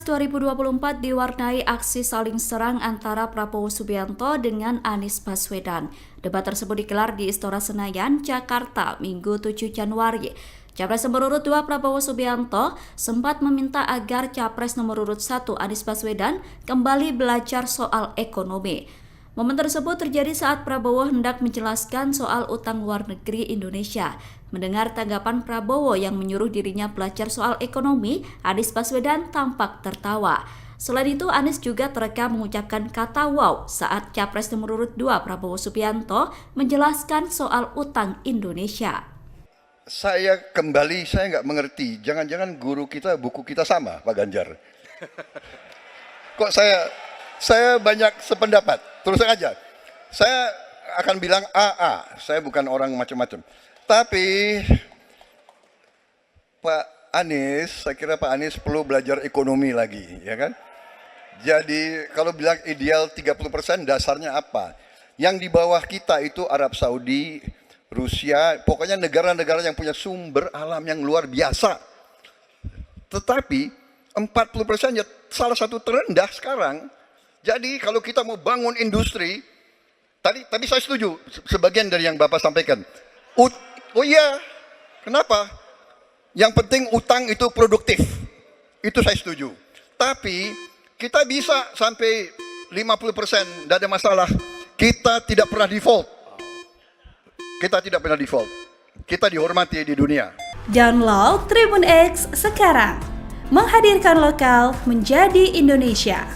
2024 diwarnai aksi saling serang antara Prabowo Subianto dengan Anies Baswedan. Debat tersebut digelar di Istora Senayan, Jakarta, Minggu 7 Januari. Capres nomor urut 2 Prabowo Subianto sempat meminta agar Capres nomor urut 1 Anies Baswedan kembali belajar soal ekonomi. Momen tersebut terjadi saat Prabowo hendak menjelaskan soal utang luar negeri Indonesia. Mendengar tanggapan Prabowo yang menyuruh dirinya belajar soal ekonomi, Anies Baswedan tampak tertawa. Selain itu, Anies juga terekam mengucapkan kata wow saat Capres nomor urut 2 Prabowo Subianto menjelaskan soal utang Indonesia. Saya nggak mengerti, jangan-jangan guru kita, buku kita sama, Pak Ganjar. Kok saya banyak sependapat, terus aja. Saya akan bilang AA, saya bukan orang macam-macam. Tapi Pak Anies, saya kira Pak Anies perlu belajar ekonomi lagi, ya kan? Jadi kalau bilang ideal 30%, dasarnya apa? Yang di bawah kita itu Arab Saudi, Rusia, pokoknya negara-negara yang punya sumber alam yang luar biasa. Tetapi 40% ya salah satu terendah sekarang. Jadi kalau kita mau bangun industri, tadi saya setuju sebagian dari yang Bapak sampaikan. Oh iya, kenapa? Yang penting utang itu produktif. Itu saya setuju. Tapi kita bisa sampai 50%, tidak ada masalah. Kita tidak pernah default. Kita dihormati di dunia. Download Tribun X sekarang. Menghadirkan lokal menjadi Indonesia.